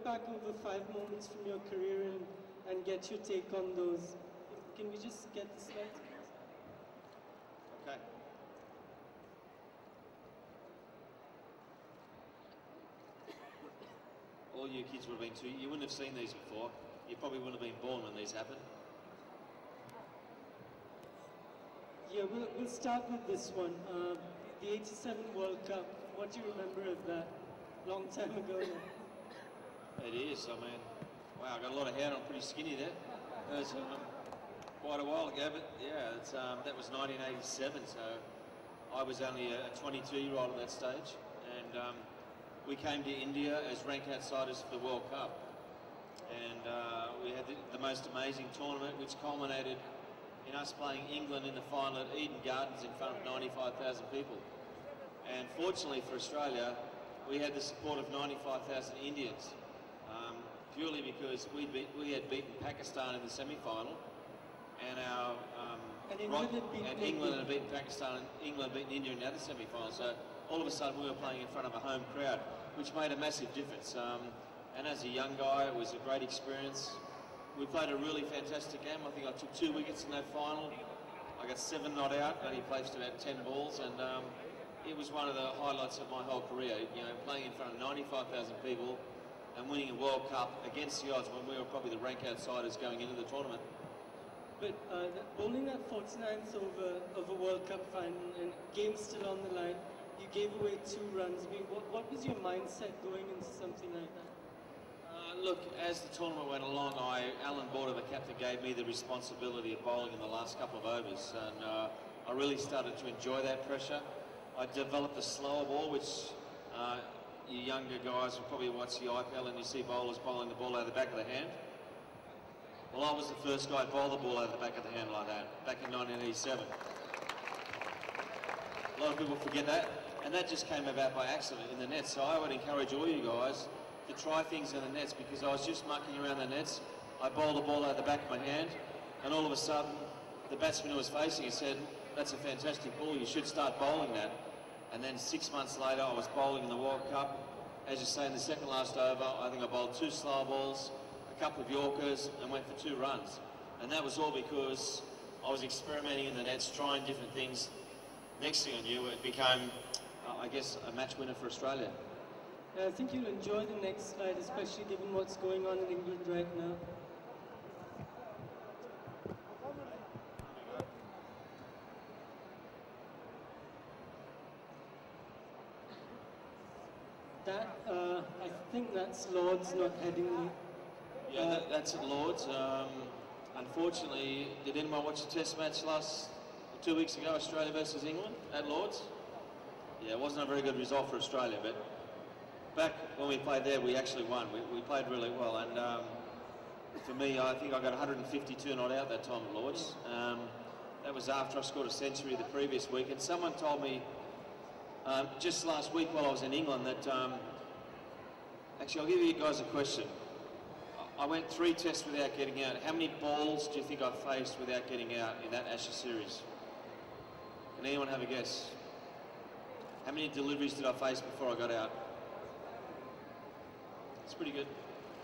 back over 5 moments from your career and get your take on those. Can we just get the slides? Okay. All you kids would have been too, you wouldn't have seen these before. You probably wouldn't have been born when these happened. Yeah, we'll start with this one. The '87 World Cup. What do you remember of that? Long time ago now. It is, I mean, wow, I got a lot of hair and I'm pretty skinny there. It was quite a while ago, but yeah, that was 1987, so I was only a 22-year-old at that stage. And we came to India as ranked outsiders for the World Cup. And we had the most amazing tournament, which culminated in us playing England in the final at Eden Gardens in front of 95,000 people. And fortunately for Australia, we had the support of 95,000 Indians, purely because we had beaten Pakistan in the semi-final, and England had beaten Pakistan, and England had beaten India in the other semi-final. So all of a sudden we were playing in front of a home crowd, which made a massive difference. And as a young guy, it was a great experience. We played a really fantastic game. I think I took 2 wickets in that final. I got 7 not out, only placed about 10 balls, and it was one of the highlights of my whole career. You know, playing in front of 95,000 people and winning a World Cup against the odds when we were probably the rank outsiders going into the tournament. But bowling that 49th of a World Cup final and game still on the line, you gave away 2 runs. I mean, what was your mindset going into something like that? Look, as the tournament went along, Alan Border, the captain, gave me the responsibility of bowling in the last couple of overs, and I really started to enjoy that pressure. I developed a slower ball, which you younger guys will probably watch the IPL and you see bowlers bowling the ball out of the back of the hand. Well, I was the first guy to bowl the ball out of the back of the hand like that, back in 1987. A lot of people forget that, and that just came about by accident in the nets. So I would encourage all you guys to try things in the nets, because I was just mucking around the nets. I bowled the ball out of the back of my hand, and all of a sudden, the batsman who was facing it said, "That's a fantastic ball, you should start bowling that." And then 6 months later, I was bowling in the World Cup. As you say, in the second last over, I think I bowled 2 slow balls, a couple of Yorkers, and went for 2 runs. And that was all because I was experimenting in the nets, trying different things. Next thing I knew, it became, I guess, a match winner for Australia. I think you'll enjoy the next slide, especially given what's going on in England right now. That, I think that's Lord's, not Headingley. Yeah, that's at Lord's. Unfortunately, did anyone watch the Test match 2 weeks ago, Australia versus England at Lord's? Yeah, it wasn't a very good result for Australia, but back when we played there, we actually won. We played really well, and for me, I think I got 152 not out that time at Lord's. That was after I scored a century the previous week, and someone told me just last week while I was in England that, actually I'll give you guys a question. I went 3 tests without getting out. How many balls do you think I faced without getting out in that Ashes series? Can anyone have a guess? How many deliveries did I face before I got out? It's pretty good.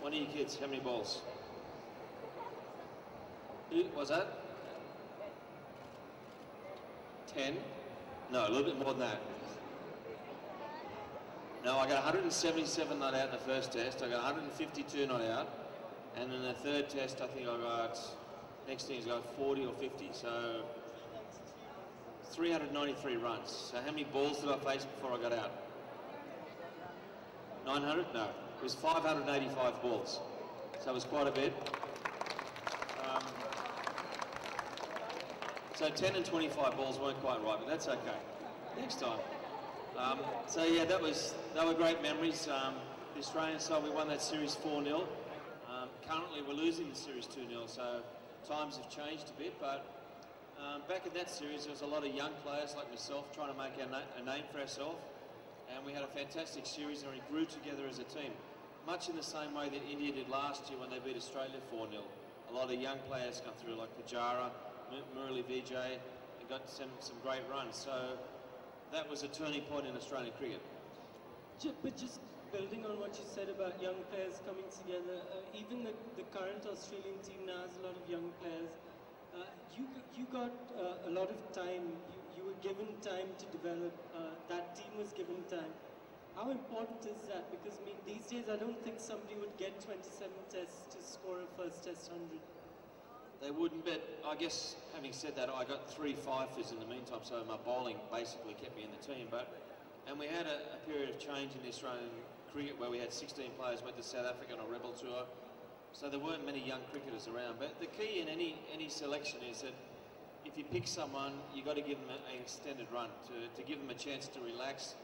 One of you kids, how many balls? Who was that? 10? No, a little bit more than that. No, I got 177 not out in the first test. I got 152 not out. And in the third test, I think I got, next thing is I got 40 or 50. So 393 runs. So how many balls did I face before I got out? 900? No. It was 585 balls. So it was quite a bit. So 10 and 25 balls weren't quite right, but that's okay. Next time. So yeah, they were great memories. The Australian side, we won that series 4-0. Currently we're losing the series 2-0, so times have changed a bit, but back in that series there was a lot of young players like myself trying to make a name for ourselves, and we had a fantastic series and we grew together as a team. Much in the same way that India did last year when they beat Australia 4-0. A lot of young players come through like Pujara, Murali Vijay, and got some great runs. So that was a turning point in Australian cricket. But just building on what you said about young players coming together, even the current Australian team now has a lot of young players. You got a lot of time. You were given time to develop. That team was given time. How important is that? Because I mean, these days I don't think somebody would get 27 tests to score a first test 100. They wouldn't, but I guess having said that, I got 3 fifers in the meantime, so my bowling basically kept me in the team. And we had a period of change in the Australian cricket where we had 16 players went to South Africa on a rebel tour, so there weren't many young cricketers around. But the key in any selection is that if you pick someone, you've got to give them an extended run to give them a chance to relax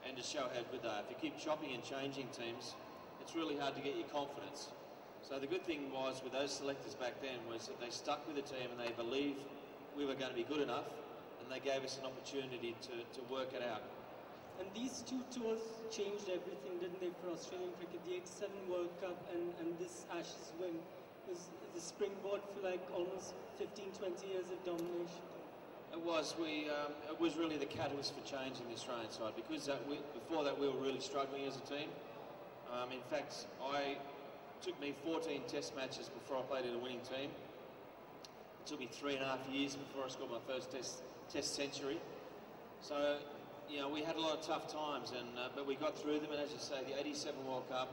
and to show how good they are. If you keep chopping and changing teams, it's really hard to get your confidence. So the good thing was with those selectors back then was that they stuck with the team and they believed we were going to be good enough, and they gave us an opportunity to work it out. And these two tours changed everything, didn't they, for Australian cricket? The '87 World Cup and this Ashes win was the springboard for like almost 15, 20 years of domination. It was. It was really the catalyst for change in the Australian side, because before that we were really struggling as a team. In fact, it took me 14 test matches before I played in a winning team. It took me 3.5 years before I scored my first test century. So, you know, we had a lot of tough times, but we got through them. And as you say, the '87 World Cup,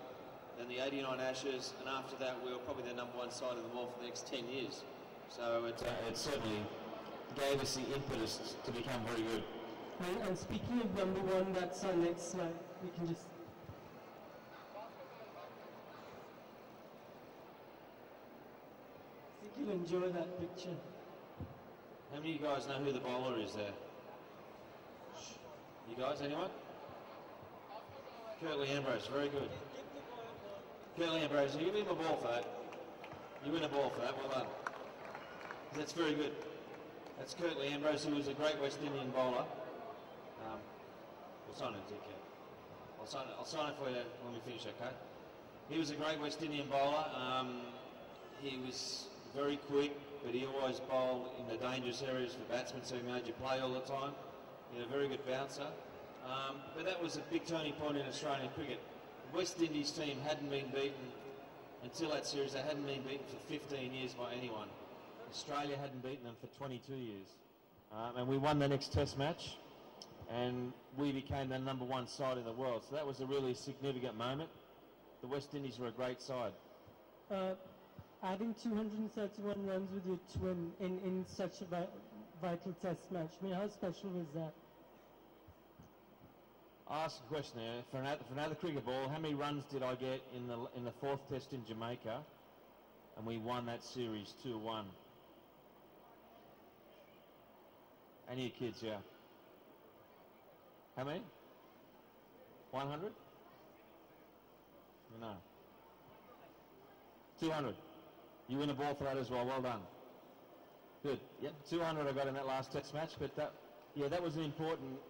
then the '89 Ashes, and after that we were probably the #1 side of the world for the next 10 years. So it certainly gave us the impetus to become very good. And speaking of #1, that's our next slide. We can just... I think you'll enjoy that picture. How many of you guys know who the bowler is there? You guys, anyone? Curtly Ambrose, very good. Curtly Ambrose, you win a ball for that. You win a ball for that, well done. That's very good. That's Curtly Ambrose, who was a great West Indian bowler. We'll sign it, Dick. I'll sign it for you when we finish, okay? He was a great West Indian bowler. He was very quick, but he always bowled in the dangerous areas for batsmen, so he made you play all the time. He had a very good bouncer. But that was a big turning point in Australian cricket. The West Indies team hadn't been beaten until that series. They hadn't been beaten for 15 years by anyone. Australia hadn't beaten them for 22 years. And we won the next test match, and we became the #1 side in the world. So that was a really significant moment. The West Indies were a great side. Adding 231 runs with your twin in such a vital test match, I mean, how special was that? I'll ask a question there. For another cricket ball, how many runs did I get in the 4th test in Jamaica? And we won that series 2-1. Any of your kids, yeah? How many? 100? No. 200. You win a ball for that as well. Well done. Good. Yep, 200 I got in that last test match, but that was an important...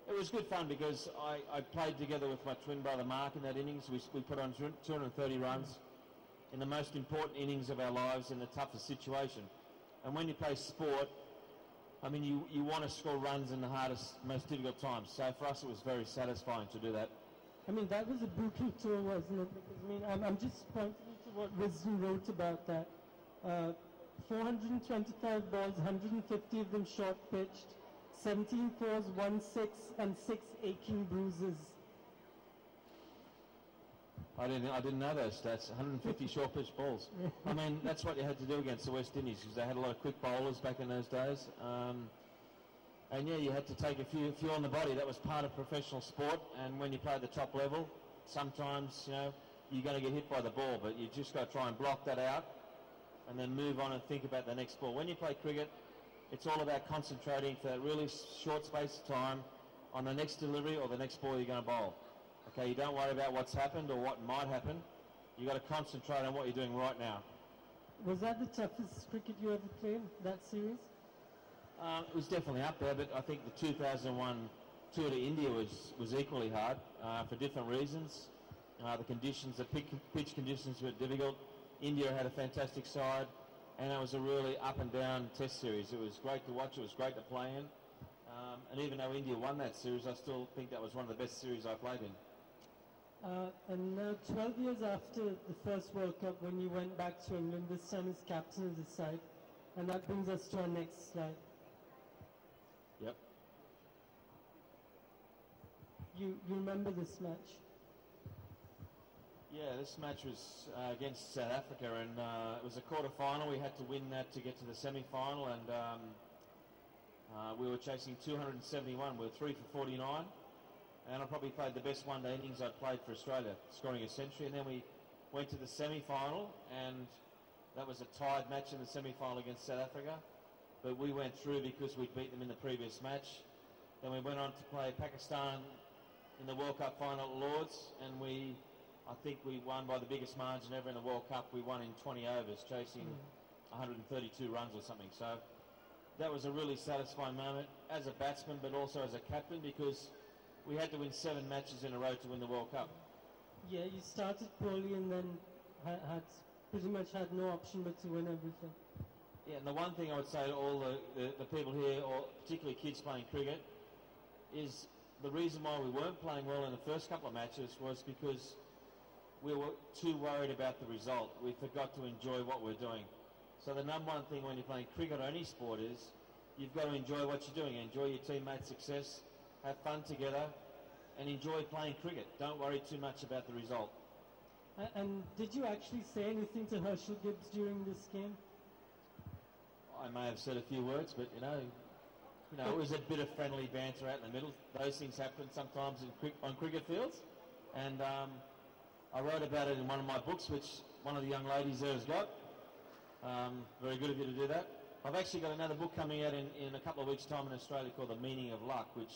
It was good fun because I played together with my twin brother Mark in that innings. We put on 230 runs in the most important innings of our lives in the toughest situation. And when you play sport, I mean, you want to score runs in the hardest, most difficult times. So for us, it was very satisfying to do that. I mean, that was a brutal tour, wasn't it? Because, I mean, I'm just pointing to what Wisden wrote about that. 425 balls, 150 of them short-pitched, 17 fours, 1 6, and 6 aching bruises. I didn't know those stats. 150 short-pitch balls. I mean, that's what you had to do against the West Indies because they had a lot of quick bowlers back in those days. And yeah, you had to take a few on the body. That was part of professional sport. And when you play at the top level, sometimes, you know, you're going to get hit by the ball, but you just got to try and block that out and then move on and think about the next ball. When you play cricket, it's all about concentrating for that really short space of time on the next delivery or the next ball you're going to bowl. Okay, you don't worry about what's happened or what might happen. You've got to concentrate on what you're doing right now. Was that the toughest cricket you ever played, that series? It was definitely up there, but I think the 2001 tour to India was equally hard for different reasons. The conditions, the pitch conditions were difficult. India had a fantastic side, and it was a really up and down test series. It was great to watch, it was great to play in. And even though India won that series, I still think that was one of the best series I played in. And now 12 years after the first World Cup, when you went back to England, this time as captain of the side. And that brings us to our next slide. Yep. You remember this match? Yeah, this match was against South Africa, and it was a quarter-final. We had to win that to get to the semi-final, and we were chasing 271. We were 3 for 49, and I probably played the best one-day innings I'd played for Australia, scoring a century. And then we went to the semi-final, and that was a tied match in the semi-final against South Africa, but we went through because we'd beat them in the previous match. Then we went on to play Pakistan in the World Cup final at Lords, and I think we won by the biggest margin ever in the World Cup. We won in 20 overs, chasing 132 runs or something. So that was a really satisfying moment as a batsman, but also as a captain, because we had to win 7 matches in a row to win the World Cup. Yeah, you started poorly and then had pretty much had no option but to win everything. Yeah, and the one thing I would say to all the people here, or particularly kids playing cricket, is the reason why we weren't playing well in the first couple of matches was because we were too worried about the result. We forgot to enjoy what we're doing. So the number one thing when you're playing cricket or any sport is you've got to enjoy what you're doing. Enjoy your teammates' success, have fun together, and enjoy playing cricket. Don't worry too much about the result. And did you actually say anything to Herschel Gibbs during this game? I may have said a few words, but you know, it was a bit of friendly banter out in the middle. Those things happen sometimes on cricket fields, and I wrote about it in one of my books, which one of the young ladies there has got. Very good of you to do that. I've actually got another book coming out in a couple of weeks' time in Australia called The Meaning of Luck, which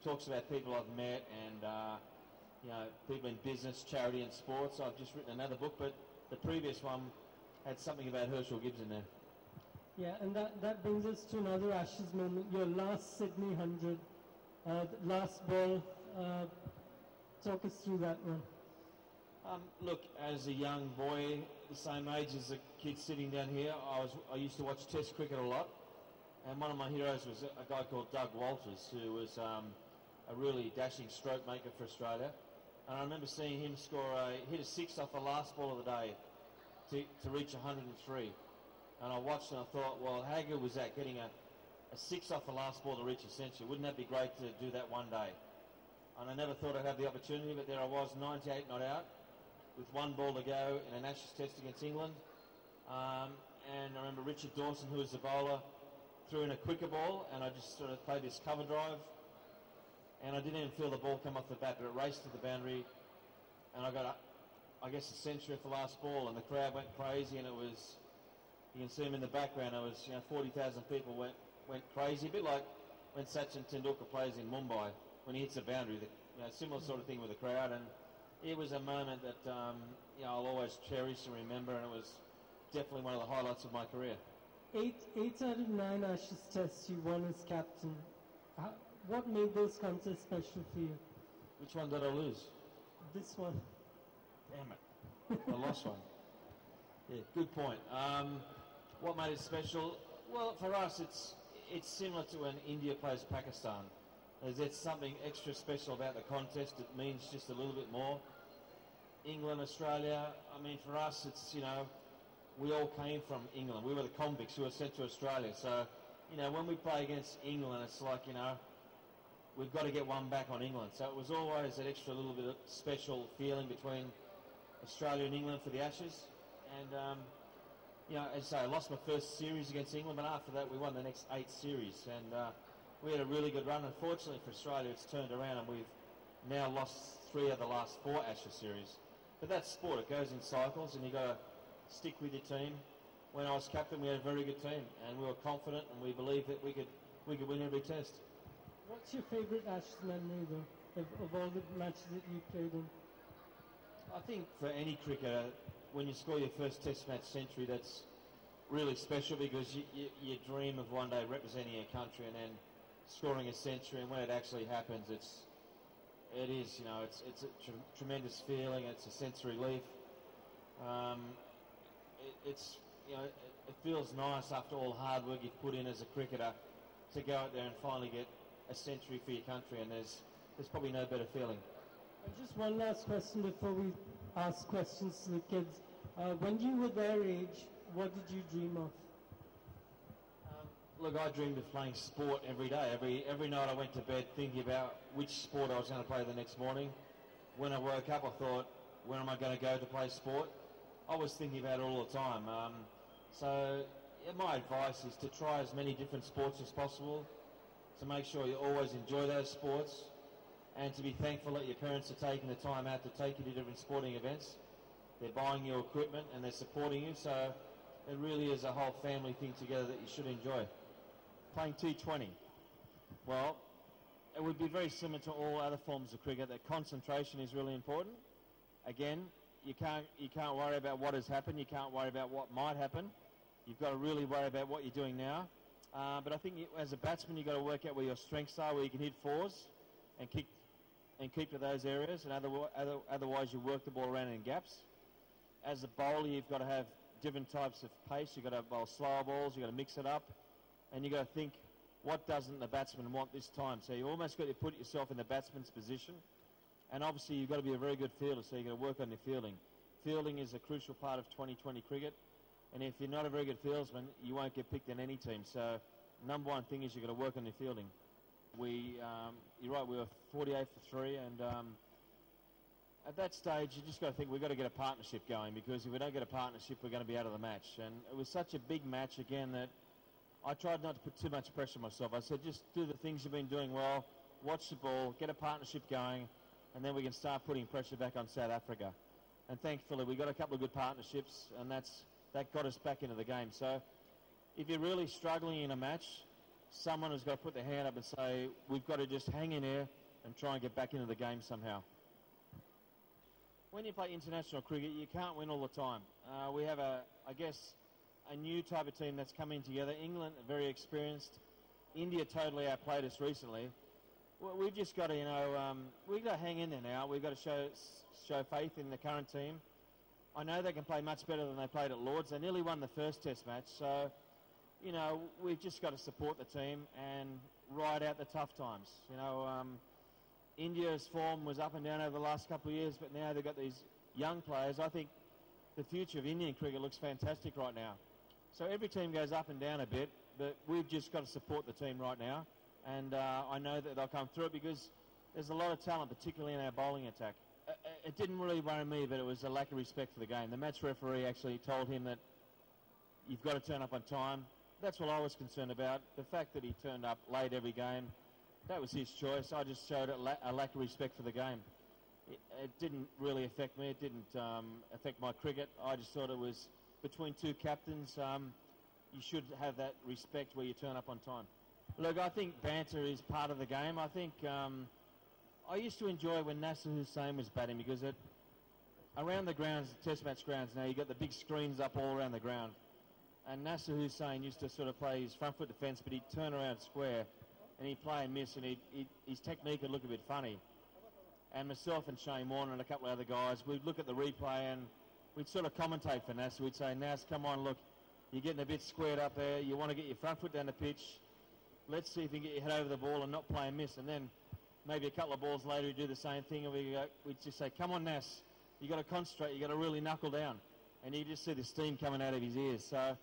talks about people I've met and people in business, charity and sports. I've just written another book, but the previous one had something about Herschel Gibbs in there. Yeah, and that brings us to another Ashes moment, your last Sydney 100, last ball. Talk us through that one. Look, as a young boy, the same age as the kid sitting down here, I used to watch Test cricket a lot, and one of my heroes was a guy called Doug Walters, who was a really dashing stroke maker for Australia. And I remember seeing him hit a 6 off the last ball of the day to reach 103. And I watched and I thought, well, how good was that, getting a 6 off the last ball to reach a century? Wouldn't that be great to do that one day? And I never thought I'd have the opportunity, but there I was, 98 not out, with 1 ball to go in an Ashes test against England. And I remember Richard Dawson, who was the bowler, threw in a quicker ball, and I just sort of played this cover drive, and I didn't even feel the ball come off the bat, but it raced to the boundary, and I got, I guess, a century off the last ball, and the crowd went crazy, and it was, you can see them in the background, it was, 40,000 people went crazy, a bit like when Sachin Tendulkar plays in Mumbai, when he hits a boundary, similar sort of thing with the crowd, and it was a moment that I'll always cherish and remember, and it was definitely one of the highlights of my career. 8 out of 9 Ashes tests you won as captain. What made those contests special for you? Which one did I lose? This one. Damn it. I lost one. Yeah, good point. What made it special? Well, for us, it's similar to when India plays Pakistan. There's something extra special about the contest. It means just a little bit more. England, Australia, I mean, for us, it's, we all came from England. We were the convicts who were sent to Australia. So, when we play against England, it's like, we've got to get one back on England. So it was always that extra little bit of special feeling between Australia and England for the Ashes. And, as I say, I lost my first series against England, but after that we won the next 8 series. And we had a really good run. Unfortunately for Australia, it's turned around and we've now lost 3 of the last 4 Ashes series. But that's sport. It goes in cycles, and you've got to stick with your team. When I was captain, we had a very good team, and we were confident, and we believed that we could win every test. What's your favourite Ashes memory, though, of all the matches that you played in? I think for any cricketer, when you score your first Test match century, that's really special, because you dream of one day representing your country and then scoring a century, and when it actually happens, it's a tremendous feeling. It's a sense of relief. It feels nice after all the hard work you've put in as a cricketer to go out there and finally get a century for your country, and there's probably no better feeling. And just one last question before we ask questions to the kids. When you were their age, what did you dream of? Look, I dreamed of playing sport every day. Every night I went to bed thinking about which sport I was going to play the next morning. When I woke up, I thought, where am I going to go to play sport? I was thinking about it all the time. So my advice is to try as many different sports as possible, to make sure you always enjoy those sports, and to be thankful that your parents are taking the time out to take you to different sporting events. They're buying you equipment and they're supporting you, so it really is a whole family thing together that you should enjoy. Playing T20, well, it would be very similar to all other forms of cricket, that concentration is really important. Again, you can't worry about what has happened, you can't worry about what might happen. You've got to really worry about what you're doing now. But I think as a batsman, you've got to work out where your strengths are, where you can hit fours and keep to those areas, and otherwise you work the ball around in gaps. As a bowler, you've got to have different types of pace. You've got to bowl slower balls, you've got to mix it up, and you've got to think, what doesn't the batsman want this time? So you almost got to put yourself in the batsman's position, and obviously you've got to be a very good fielder, so you've got to work on your fielding. Fielding is a crucial part of 2020 cricket, and if you're not a very good fieldsman, you won't get picked in any team. So number one thing is you've got to work on your fielding. You're right, we were 48 for 3, and at that stage you just got to think we've got to get a partnership going, because if we don't get a partnership we're going to be out of the match. And it was such a big match again that I tried not to put too much pressure on myself. I said, just do the things you've been doing well, watch the ball, get a partnership going, and then we can start putting pressure back on South Africa. And thankfully we got a couple of good partnerships, and that got us back into the game. So if you're really struggling in a match, someone has got to put their hand up and say, we've got to just hang in there and try and get back into the game somehow. When you play international cricket, you can't win all the time. We have, I guess, a new type of team that's coming together. England are very experienced. India totally outplayed us recently. We've just got to, we've got to hang in there now. We've got to show faith in the current team. I know they can play much better than they played at Lord's. They nearly won the first Test match, so we've just got to support the team and ride out the tough times. India's form was up and down over the last couple of years, but now they've got these young players. I think the future of Indian cricket looks fantastic right now. So every team goes up and down a bit, but we've just got to support the team right now. And I know that they'll come through it, because there's a lot of talent, particularly in our bowling attack. It didn't really worry me, but it was a lack of respect for the game. The match referee actually told him that you've got to turn up on time. That's what I was concerned about. The fact that he turned up late every game, that was his choice. I just showed a lack of respect for the game. It didn't really affect me. It didn't affect my cricket. I just thought it was between two captains. You should have that respect where you turn up on time. Look, I think banter is part of the game. I think I used to enjoy when Nasser Hussain was batting, because around the grounds, the Test match grounds now, you've got the big screens up all around the ground. And Nasser Hussain used to sort of play his front foot defence, but he'd turn around square and he'd play and miss, and his technique would look a bit funny. And myself and Shane Warner and a couple of other guys, we'd look at the replay and we'd sort of commentate for Nasser. We'd say, Nas, come on, look, you're getting a bit squared up there. You want to get your front foot down the pitch. Let's see if you can get your head over the ball and not play and miss. And then maybe a couple of balls later we'd do the same thing, and we'd just say, come on, Nas, you've got to concentrate. You've got to really knuckle down. And you just see the steam coming out of his ears. So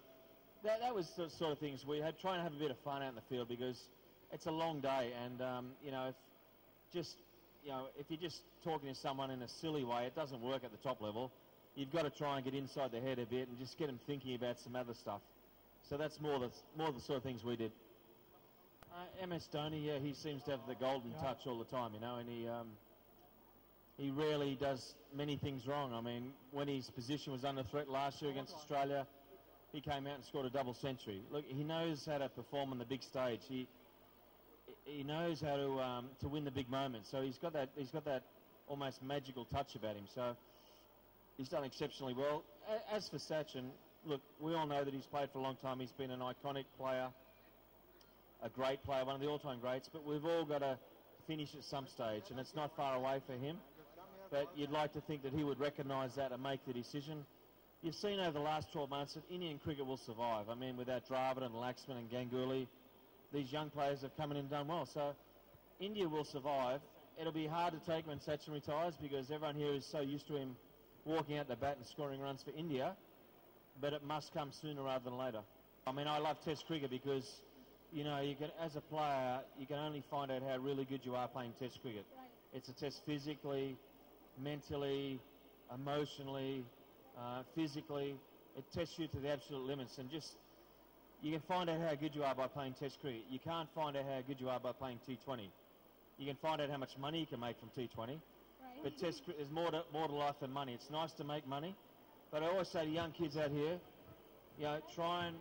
that was the sort of things we had. Try and have a bit of fun out in the field, because it's a long day, and if you're just talking to someone in a silly way, it doesn't work at the top level. You've got to try and get inside their head a bit and just get them thinking about some other stuff. So that's more the sort of things we did. MS Dhoni, yeah, he seems to have the golden touch all the time, and he rarely does many things wrong. I mean, when his position was under threat last year against Australia, he came out and scored a double century. Look, he knows how to perform on the big stage. He knows how to win the big moments. So he's got that almost magical touch about him. So he's done exceptionally well. As for Sachin, look, we all know that he's played for a long time. He's been an iconic player, a great player, one of the all-time greats. But we've all got to finish at some stage, and it's not far away for him. But you'd like to think that he would recognise that and make the decision. You've seen over the last 12 months that Indian cricket will survive. I mean, without Dravid and Laxman and Ganguly, these young players have come in and done well. So India will survive, it'll be hard to take when Sachin retires because everyone here is so used to him walking out the bat and scoring runs for India, but it must come sooner rather than later. I mean, I love Test cricket because, you know, you can, as a player, you can only find out how really good you are playing Test cricket. Right. It's a test physically, mentally, emotionally, physically. It tests you to the absolute limits, and just you can find out how good you are by playing Test cricket. You can't find out how good you are by playing T20. You can find out how much money you can make from T20, Right. but Test cricket is more to life than money. It's nice to make money, but I always say to young kids out here, you know, try and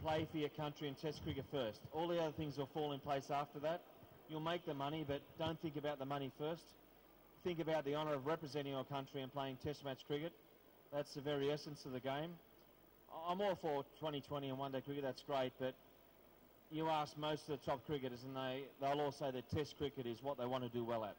play for your country in Test cricket first. All the other things will fall in place after that. You'll make the money, but don't think about the money first. Think about the honour of representing your country and playing Test match cricket. That's the very essence of the game. I'm all for 2020 and one-day cricket, that's great, but you ask most of the top cricketers and they'll all say that Test cricket is what they want to do well at.